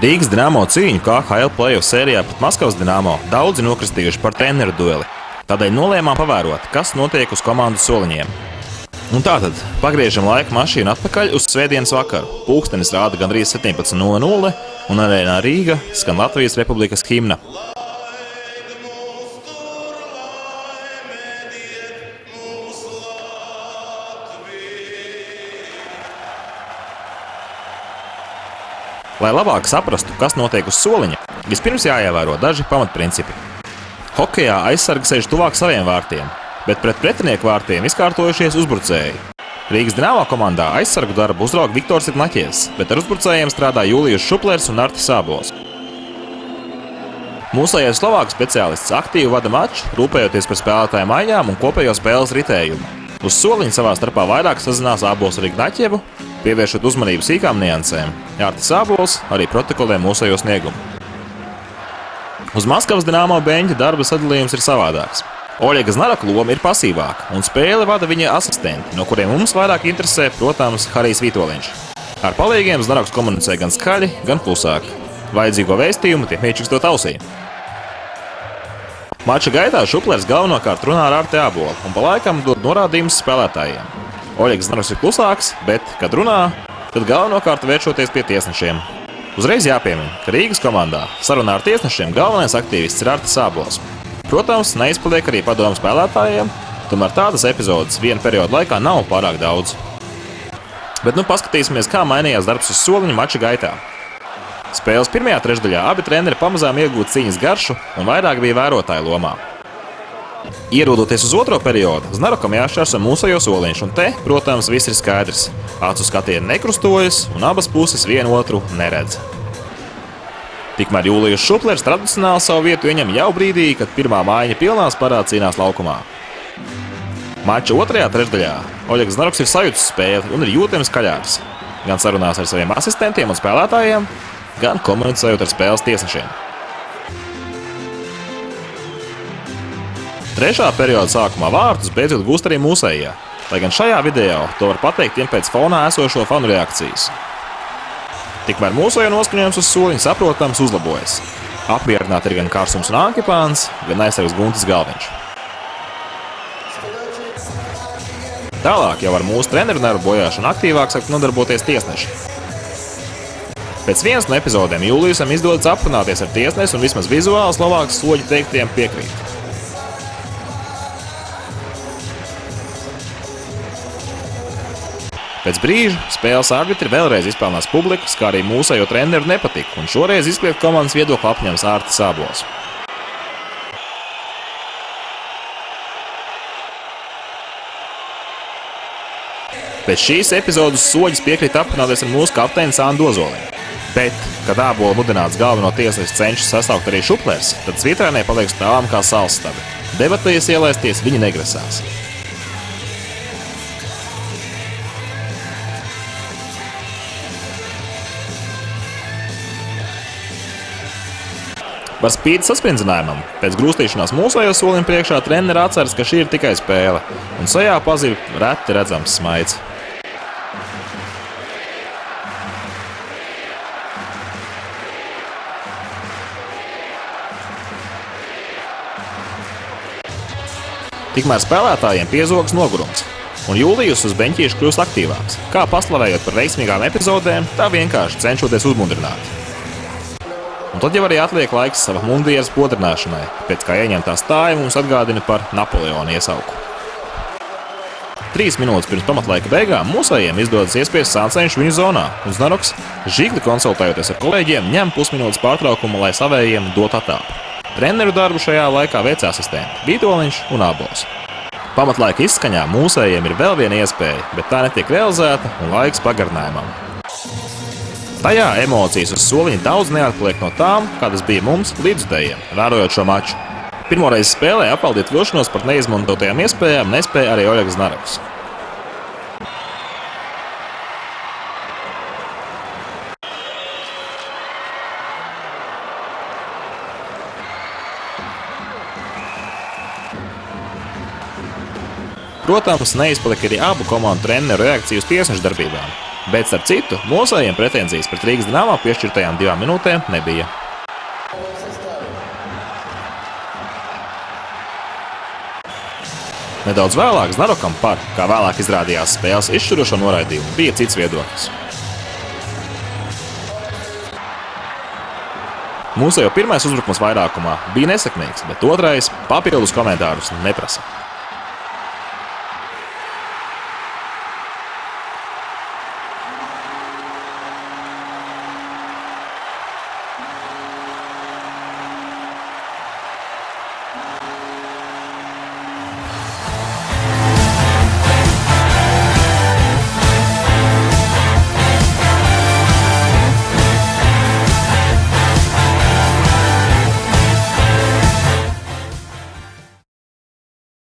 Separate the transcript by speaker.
Speaker 1: Rīgas Dinamo cīņu KHL play-off sērijā pret Maskavas Dinamo daudzi nokristījuši par treneru dueli. Tādēļ nolēmām pavērot, kas notiek uz komandas soliņiem. Un tātad pagriežam laika mašīnu atpakaļ uz svētdienas vakaru. Pulkstenis rāda gandrīz 17:00 un arēnā Rīga skan Latvijas Republikas himna. Lai labāk saprastu, kas notiek uz soliņa, vispirms jāievēro daži pamatprincipi. Hokejā aizsargi sēž tuvāk saviem vārtiem, bet pret pretinieku vārtiem izkārtojušies uzbrucēji. Rīgas Dinamo komandā aizsargu darbu uzrauga Viktors Itnaķievs, bet ar uzbrucējiem strādā Jūlijus Šuplers un Artis Ābols. Mūsējais slovāku speciālists aktīvi vada maču, rūpējoties par spēlētāju maiņām un kopējo spēles ritējumu. Uz soliņa savā starpā vairāk sazinās Ābols ar Itnaķievu, pievēršot uzmanību sīkām niansēm. Artis Ābols arī protokolē mūsējo sniegumu. Uz Maskavas Dinamo beņķa darba sadalījums ir savādāks. Oļega Znaraka loma ir pasīvāka, un spēli vada viņa asistenti, no kuriem mums vairāk interesē, protams, Harijs Vitoļņš. Ar palīgiem Znaraks komunicē gan skaļi, gan klusāki. Vajadzīgo vēstījumu tiek mīkšķistot ausī. Mača gaitā Šuplers galvenokārt runā ar Arti Ābolu un pa laikam dod norādījumus spēlētājiem. Oļegs Znaraks ir klusāks, bet, kad runā, tad galvenokārt vēršoties pie tiesnešiem. Uzreiz jāpiemina, ka Rīgas komandā sarunā ar tiesnešiem galvenais aktīvists ir Artis Ābols. Protams, neizpaliek arī padomu spēlētājiem, tomēr tādas epizodes viena perioda laikā nav pārāk daudz. Bet paskatīsimies, kā mainījās darbs uz soliņa mača gaitā. Spēles pirmajā trešdaļā abi treneri pamazām iegūta cīņas garšu un vairāk bija vērotāju lomā. Ierodoties uz otro periodu, Znarakam jāšķērso mūsējo soliņš, un te, protams, viss ir skaidrs. Acu skatieni nekrustojas, un abas puses vienu otru neredz. Tikmēr Jūlijus Šuplers tradicionāli savu vietu ieņem jau brīdī, kad pirmā mājiņa pilnā sparā cīnās laukumā. Mača otrajā trešdaļā Oļegs Znaraks ir sajūtis spēli un ir jūtams kaļāks. Gan sarunās ar saviem asistentiem un spēlētājiem, gan komunicējot ar spēles tiesnešiem. Trešā perioda sākumā vārtus beidzot gūst arī mūsējie, lai gan šajā video to var pateikt tiem pēc fonā esošo fanu reakcijas. Tikmēr mūsējo noskaņojums uz soliņa saprotams uzlabojas. Apmierināti ir gan Kārsums un Ankipāns, gan aizsargs Guntis Galviņš. Tālāk jau ar mūsu treneru nervu bojāšanu aktīvāk sāk nodarboties tiesneši. Pēc vienas no epizodēm Jūlijusam izdodas aprunāties ar tiesnesi un vismaz vizuāli Slovākas soļi teiktiem piekrīt. Pēc brīža spēles arbitri vēlreiz izpelnās publikas, kā arī mūsējo treneru nepatika, un šoreiz izkliegt komandas viedokli apņems Artis Ābols. Pēc šīs epizodes soļus piekrīt aprunāties ar mūsu kapteini Sandu Ozoliņu. Bet, kad Ābola mudināts galveno tiesnesis cenšas sasaukt arī Šuplers, tad svītrēnē paliek stāvam kā salsstabi. Debatēs ielaisties viņi negrasās. Par spīti saspringzinājumam, pēc grūstīšanās mūsējo solim priekšā treneri atceras, ka šī ir tikai spēle, un sejā pazīv reti redzams smaids. Tikmēr spēlētājiem piezogas nogurums, un Jūlijus uz beņķīša kļūst aktīvāks, kā paslavējot par veiksmīgām epizodēm, tā vienkārši cenšoties uzmundrināt. Un tad jau arī atliek laiks sava mundieras podrināšanai, pēc kā ieņemtā stāja mums atgādina par Napoleona iesauku. 3 minūtes pirms pamatlaika beigām mūsējiem izdodas iespiest sānceņš viņu zonā, un Znaraks, žigli konsultējoties ar kolēģiem, ņem pusminūtes pārtraukumu, lai savējiem dot atāpu. Treneru darbu šajā laikā veic asistenti Vitoļņš un Ābols. Pamatlaika izskaņā mūsējiem ir vēl viena iespēja, bet tā netiek realizēta un laiks pagarinājumam. Tajā emocijas uz soliņa daudz neatpaliek no tām, kādas bija mums līdzutējiem, vērojot šo maču. Pirmoreiz spēlē apvaldīt vilšanos par neizmantotajām iespējām nespēja arī Oļegs Znaraks. Protams, neizpalika arī abu komandu treneru reakciju uz tiesnešu darbībām. Bet, starp citu, mūsējiem pretenzijas pret Rīgas Dinamo piešķirtajām 2 minūtēm nebija. Nedaudz vēlāk Znarokam par, kā vēlāk izrādījās, spēles izšķirošo noraidījumu bija cits viedoklis. Mūsējo pirmais uzbrukums vairākumā bija nesekmīgs, bet otrais papildus komentārus neprasa.